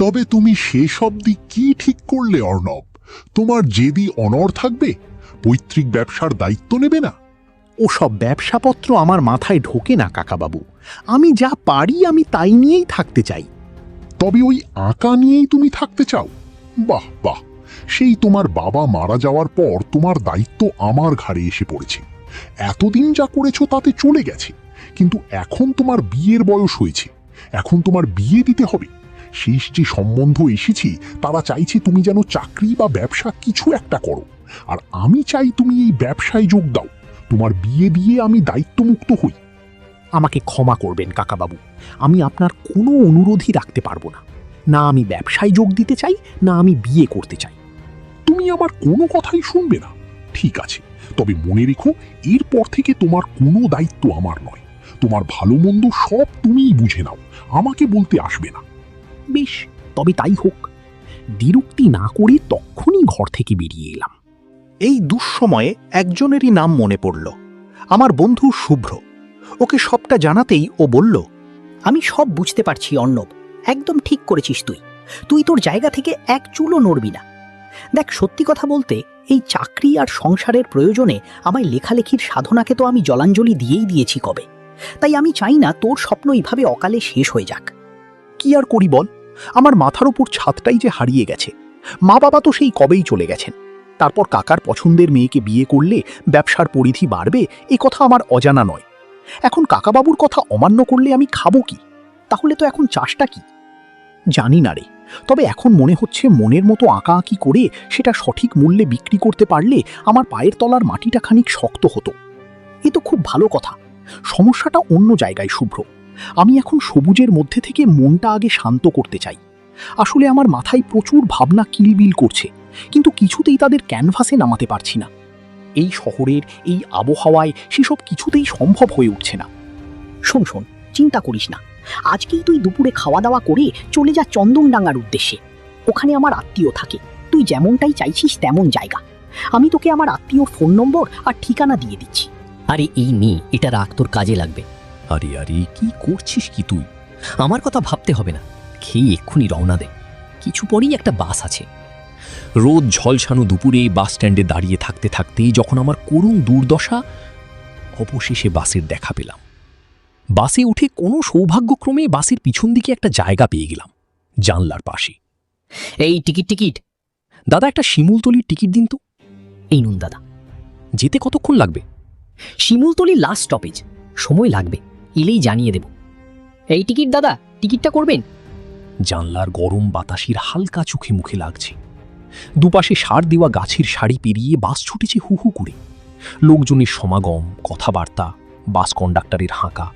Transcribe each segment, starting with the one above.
তবে তুমি সেসব দিক কি ঠিক করলে অর্ণব? তোমার যেদি অনড় থাকবে, পৈতৃক ব্যবসার দায়িত্ব নেবে না? ওসব ব্যবসাপত্র আমার মাথায় ঢোকে না কাকাবাবু। আমি যা পারি আমি তাই নিয়েই থাকতে চাই। তবে ওই আঁকা নিয়েই তুমি থাকতে চাও? বাহ বাহ, সেই তোমার বাবা মারা যাওয়ার পর তোমার দায়িত্ব আমার ঘাড়ে এসে পড়েছে। এতদিন যা করেছো তাতে চলে গেছে, কিন্তু এখন তোমার বিয়ের বয়স হয়েছে, এখন তোমার বিয়ে দিতে হবে। শেষ যে সম্বন্ধ এসেছি তারা চাইছে তুমি যেন চাকরি বা ব্যবসা কিছু একটা করো, আর আমি চাই তুমি এই ব্যবসায় যোগ দাও। তোমার বিয়ে দিয়ে আমি দায়িত্বমুক্ত হই। আমাকে ক্ষমা করবেন কাকাবাবু, আমি আপনার কোনো অনুরোধই রাখতে পারবো না। না আমি ব্যবসায় যোগ দিতে চাই, না আমি বিয়ে করতে চাই। তুমি আমার কোনো কথাই শুনবে না? ঠিক আছে, তবে মনে রেখো, এরপর থেকে তোমার কোনো দায়িত্ব আমার নয়। তোমার ভালো মন্দ সব তুমিই বুঝে নাও, আমাকে বলতে আসবে না। বেশ, তবে তাই হোক। দ্বিরুক্তি না করে তখনই ঘর থেকে বেরিয়ে এলাম। এই দুঃসময়ে একজনেরই নাম মনে পড়ল, আমার বন্ধু শুভ্র। ওকে সবটা জানাতেই ও বলল, আমি সব বুঝতে পারছি অর্ণব, একদম ঠিক করেছিস তুই। তুই তোর জায়গা থেকে এক চুলও নড়বি না। দেখ, সত্যি কথা বলতে এই চাকরি আর সংসারের প্রয়োজনে আমায় লেখালেখির সাধনাকে তো আমি জলাঞ্জলি দিয়েই দিয়েছি কবে। তাই আমি চাই না তোর স্বপ্ন এইভাবে অকালে শেষ হয়ে যাক। কি আর করি বল, আমার মাথার উপর ছাদটাই যে হারিয়ে গেছে। মা বাবা তো সেই কবেই চলে গেছেন। তারপর কাকার পছন্দের মেয়েকে বিয়ে করলে ব্যবসার পরিধি বাড়বে, এ কথা আমার অজানা নয়। এখন কাকাবাবুর কথা অমান্য করলে আমি খাবো কি? তাহলে তো এখন চাষটা কি? জানি না রে, তবে এখন মনে হচ্ছে মনের মতো আঁকাআঁকি করে সেটা সঠিক মূল্যে বিক্রি করতে পারলে আমার পায়ের তলার মাটিটা খানিক শক্ত হতো। এ তো খুব ভালো কথা। সমস্যাটা অন্য জায়গায় শুভ্র। আমি এখন সবুজের মধ্যে থেকে মনটা আগে শান্ত করতে চাই। আসলে আমার মাথায় প্রচুর ভাবনা কিলবিল করছে, কিন্তু কিছুতেই তাদের ক্যানভাসে নামাতে পারছি না। এই শহরের এই আবহাওয়ায় সেসব কিছুতেই সম্ভব হয়ে উঠছে না। শোন শোন, চিন্তা করিস না। আজকেই তুই দুপুরে খাওয়া দাওয়া করে চলে যা চন্দনডাঙ্গার উদ্দেশ্যে। ওখানে আমার আত্মীয় থাকে, তুই যেমনটাই চাইছিস তেমন জায়গা। আমি তোকে আমার আত্মীয়র ফোন নম্বর আর ঠিকানা দিয়ে দিচ্ছি। আরে এই নে, এটা রাখ, তোর কাজে লাগবে। আরে আরে, কি করছিস কি তুই? আমার কথা ভাবতে হবে না, খেয়ে এক্ষুনি রওনা দে। কিছু পরেই একটা বাস আছে। রোদ ঝলসানো দুপুরে বাস স্ট্যান্ডে দাঁড়িয়ে থাকতে থাকতেই যখন আমার করুণ দুর্দশা, অবশেষে বাসের দেখা পেলাম। বাসে উঠে কোনো সৌভাগ্যক্রমে বাসের পিছন দিকে একটা জায়গা পেয়ে গেলাম, জানলার পাশে। এই টিকিট টিকিট দাদা, একটা শিমুলতলির টিকিট দিন তো। এই নুন দাদা। যেতে কতক্ষণ লাগবে? শিমুলতলি লাস্ট স্টপেজ, সময় লাগবে, এলেই জানিয়ে দেব। এই টিকিট দাদা, টিকিটটা করবেন? জানলার গরম বাতাসের হালকা চোখে মুখে লাগছে। দুপাশে সার দেওয়া গাছের সারি পেরিয়ে বাস ছুটেছে হু হু করে। লোকজনের সমাগম, কথাবার্তা, বাস কন্ডাক্টরের হাঁকা,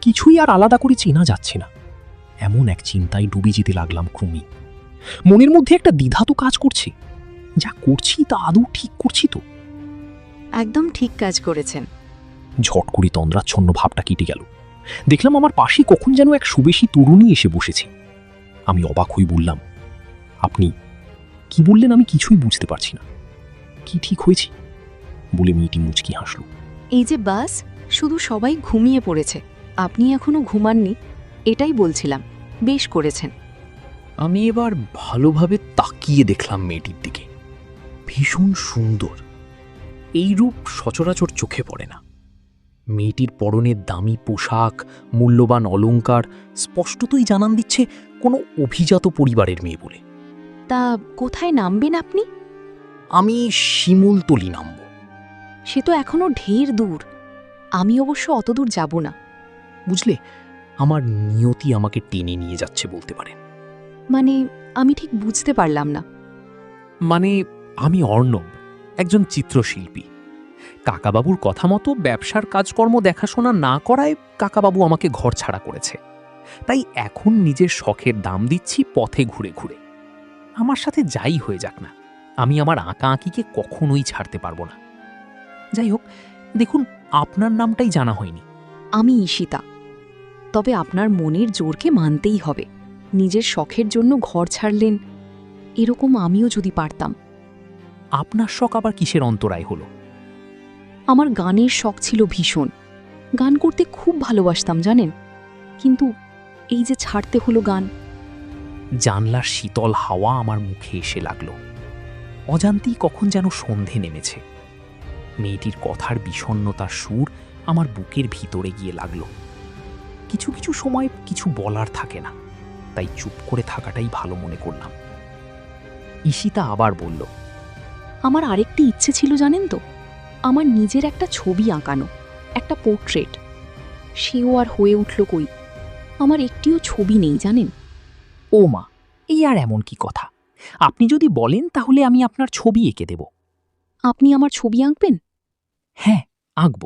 কিছুই আর আলাদা করে চেনা যাচ্ছে না। এমন এক চিন্তায় ডুবে যেতে লাগলাম ক্রমেই। মনের মধ্যে একটা দ্বিধা তো কাজ করছে, যা করছি তা আদৌ ঠিক করছি তো? একদম ঠিক কাজ করেছেন। ঝট করে তন্দ্রাচ্ছন্ন ভাবটা কেটে গেল। দেখলাম আমার পাশে কখন যেন এক সুবেশী তরুণী এসে বসেছে। আমি অবাক হয়ে বললাম, আপনি কি বললেন আমি কিছুই বুঝতে পারছি না। কি ঠিক হয়েছি? বলে মেয়েটি মুচকি হাসল। এই যে বাস, শুধু সবাই ঘুমিয়ে পড়েছে, আপনি এখনো ঘুমাননি, এটাই বলছিলাম। বেশ করেছেন। আমি এবার ভালোভাবে তাকিয়ে দেখলাম মেয়েটির দিকে। ভীষণ সুন্দর, এই রূপ সচরাচর চোখে পড়ে না। মেয়েটির পরনের দামি পোশাক, মূল্যবান অলংকার স্পষ্টতই জানান দিচ্ছে কোনো অভিজাত পরিবারের মেয়ে বলে। তা কোথায় নামবেন আপনি? আমি শিমুলতলি নামব। সে তো এখনো ঢের দূর। আমি অবশ্য অত দূর যাব না। বুঝলে, আমার নিয়তি আমাকে টেনে নিয়ে যাচ্ছে বলতে পারেন। মানে, আমি ঠিক বুঝতে পারলাম না। মানে, আমি অর্ণব, একজন চিত্রশিল্পী। কাকাবাবুর কথা মতো ব্যবসার কাজকর্ম দেখাশোনা না করায় কাকাবাবু আমাকে ঘর ছাড়া করেছে। তাই এখন নিজের শখের দাম দিচ্ছি পথে ঘুরে ঘুরে। আমার সাথে যাই হয়ে যাক না, আমি আমার আঁকাআঁকিকে কখনোই ছাড়তে পারবো না। যাই হোক, দেখুন, আপনার নামটাই জানা হয়নি। আমি ঈশিতা। তবে আপনার মনের জোরকে মানতেই হবে। নিজের শখের জন্য ঘর ছাড়লেন, এরকম আমিও যদি পারতাম। আপনার শখ আবার কিসের অন্তরায় হলো? আমার গানের শখ ছিল ভীষণ। গান করতে খুব ভালোবাসতাম জানেন, কিন্তু এই যে ছাড়তে হলো গান। জানলার শীতল হাওয়া আমার মুখে এসে লাগলো। অজান্তেই কখন যেন সন্ধে নেমেছে। মেয়েটির কথার বিষণ্ণতার সুর আমার বুকের ভিতরে গিয়ে লাগলো। কিছু কিছু সময় কিছু বলার থাকে না, তাই চুপ করে থাকাটাই ভালো মনে করলাম। ঈশিতা আবার বলল, আমার আরেকটি ইচ্ছে ছিল জানেন তো, আমার নিজের একটা ছবি আঁকানো, একটা পোর্ট্রেট। সেও আর হয়ে উঠল কই, আমার একটিও ছবি নেই জানেন। ও মা, এই আর এমন কি কথা! আপনি যদি বলেন তাহলে আমি আপনার ছবি এঁকে দেব। আপনি আমার ছবি আঁকবেন? হ্যাঁ, আঁকব,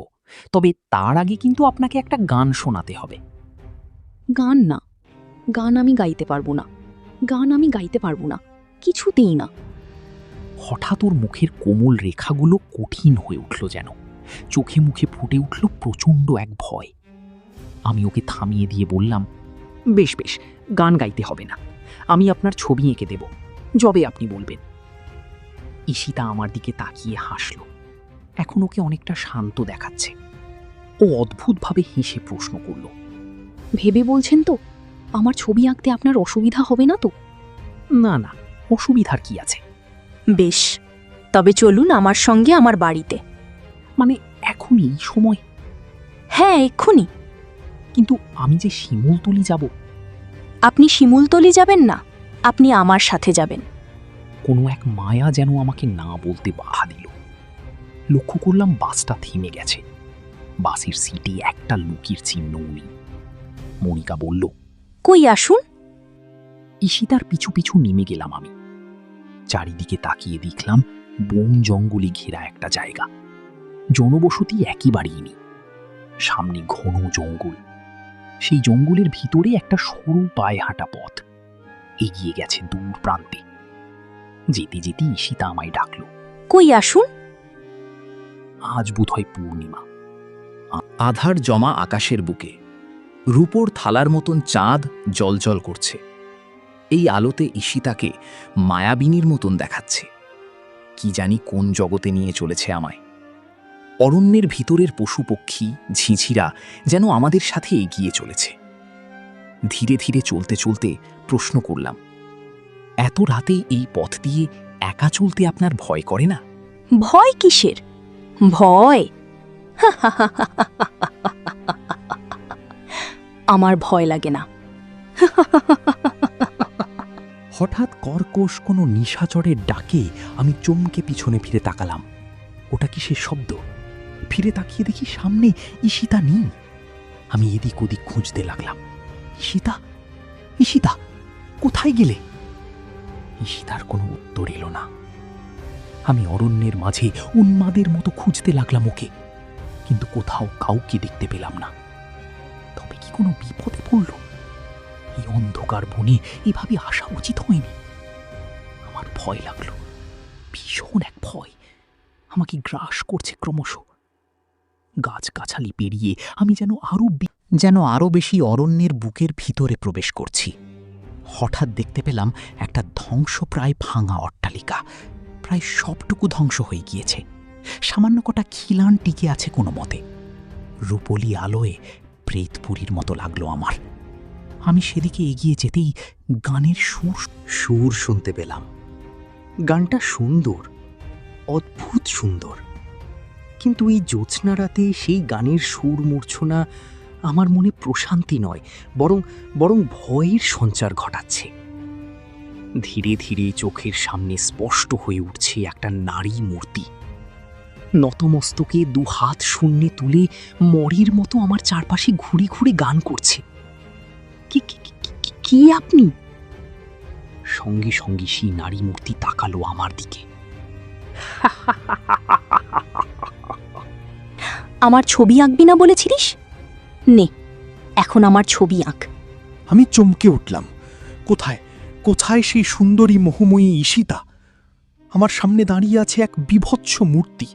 তবে তার আগে কিন্তু আপনাকে একটা গান শোনাতে হবে। গান না, গান আমি গাইতে পারবো না, গান আমি গাইতে পারবো না, কিছুতেই না। হঠাৎ ওর মুখের কোমল রেখাগুলো কঠিন হয়ে উঠল, যেন চোখে মুখে ফুটে উঠল প্রচণ্ড এক ভয়। আমি ওকে থামিয়ে দিয়ে বললাম, বেশ বেশ, গান গাইতে হবে না, আমি আপনার ছবি এঁকে দেব, যবে আপনি বলবেন। ঈশিতা আমার দিকে তাকিয়ে হাসল। এখন ওকে অনেকটা শান্ত দেখাচ্ছে। ও অদ্ভুতভাবে হেসে প্রশ্ন করল, ভেবে বলছেন তো আমার ছবি আঁকতে আপনার অসুবিধা হবে না তো? না না, অসুবিধার কি আছে। বেশ, তবে চলুন আমার সঙ্গে আমার বাড়িতে। মানে এখন এই সময়? হ্যাঁ, এক্ষুনি। কিন্তু আমি যে শিমুলতলি যাব। আপনি শিমুলতলি যাবেন না, আপনি আমার সাথে যাবেন। কোনো এক মায়া যেন আমাকে না বলতে বাধা দিল। লক্ষ্য করলাম বাসটা থেমে গেছে। বাসের সিটে একটা লুকির চিহ্নও নেই। মনিকা বলল, কই আসুন। ঈশিতার পিছু পিছু নেমে গেলাম আমি। চারিদিকে তাকিয়ে দেখলাম বন জঙ্গলে ঘেরা একটা জায়গা। জনবসতি একেবারেই নেই। সামনে ঘন জঙ্গল, সেই জঙ্গলের ভিতরে একটা সরু পায়ে হাঁটা পথ এগিয়ে গেছে দূর প্রান্তে। যেতে যেতে ঈশিতা আমায় ডাকল, কই আসুন। আজ বোধহয় পূর্ণিমা। আধার জমা আকাশের বুকে রূপোর থালার মতন চাঁদ জ্বলজ্বল করছে। এই আলোতে ঈশিতাকে মায়াবিনীর মতন দেখাচ্ছে। কি জানি কোন জগতে নিয়ে চলেছে আমায়। অরণ্যের ভিতরের পশু পক্ষী ঝিঁঝিরা যেন আমাদের সাথে এগিয়ে চলেছে। ধীরে ধীরে চলতে চলতে প্রশ্ন করলাম, এত রাতে এই পথ দিয়ে একা চলতে আপনার ভয় করে না? ভয় কিসের? ভয়? আমার ভয় লাগে না। হঠাৎ কর্কশ কোনো নিশাচরের ডাকে আমি চমকে পিছনে ফিরে তাকালাম। ওটা কি সে শব্দ? ফিরে তাকিয়ে দেখি সামনে ঈশিতা নেই। আমি এদিক ওদিক খুঁজতে লাগলাম। ঈশিতা, ঈশিতা, কোথায় গেলে? ঈশিতার কোনো উত্তর এলো না। আমি অরণ্যের মাঝে উন্মাদের মতো খুঁজতে লাগলাম ওকে, কিন্তু কোথাও কাউকে দেখতে পেলাম না। তবে কি কোনো বিপদে পড়ল? এই অন্ধকার বনে এভাবে আসা উচিত হয়নি। আমার ভয় লাগলো, ভীষণ এক ভয় আমাকে গ্রাস করছে ক্রমশ। গাছগাছালি পেরিয়ে আমি যেন আরো বেশি অরণ্যের বুকের ভিতরে প্রবেশ করছি। হঠাৎ দেখতে পেলাম একটা ধ্বংসপ্রায় ভাঙা অট্টালিকা। প্রায় সবটুকু ধ্বংস হয়ে গিয়েছে। সামান্য কটা খিলান টিকে আছে কোনো মতে। রূপলি আলোয় প্রেতপুরীর মতো লাগলো আমার। আমি সেদিকে এগিয়ে যেতেই গানের সুর শুনতে পেলাম। গানটা সুন্দর, অদ্ভুত সুন্দর, কিন্তু এই জ্যোৎস্না রাতে সেই গানের সুর মূর্ছনা আমার মনে প্রশান্তি নয়, বরং ভয়ের সঞ্চার ঘটাচ্ছে। ধীরে ধীরে চোখের সামনে স্পষ্ট হয়ে উঠছে একটা নারী মূর্তি। নতমস্তকে দু হাত শূন্যে তুলে মরির মতো আমার চারপাশে ঘুরে ঘুরে গান করছে। কি আপনি? সঙ্গে সঙ্গে সেই নারী মূর্তি তাকালো আমার দিকে। আমার ছবি আঁকবি না বলেছিলিস? নে, এখন আমার ছবি আঁক। আমি চমকে উঠলাম। কোথায় কোথায় সেই সুন্দরী মোহময়ী ঈশিতা? আমার সামনে দাঁড়িয়ে আছে এক বিভৎস মূর্তি।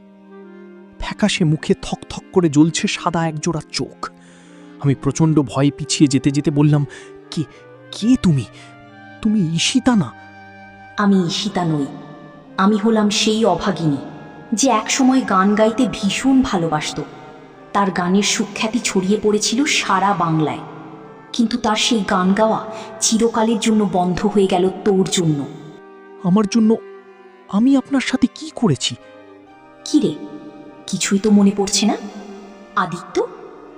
ফ্যাকাশে মুখে থকথক করে জ্বলছে সাদা একজোড়া চোখ। আমি প্রচণ্ড ভয়ে পিছিয়ে যেতে যেতে বললাম, কে তুমি? তুমি ঈশিতা না? আমি ঈশিতা নই, আমি হলাম সেই অভাগিনী যে একসময় গান গাইতে ভীষণ ভালোবাসত। তার গানের সুখ্যাতি ছড়িয়ে পড়েছিল সারা বাংলায়। কিন্তু তার সেই গান গাওয়া চিরকালের জন্য বন্ধ হয়ে গেল তোর জন্য। আমার জন্য আমি আপনার সাথে কি করেছি? কি রে, কিছুই তো মনে পড়ছে না? আদিত্য,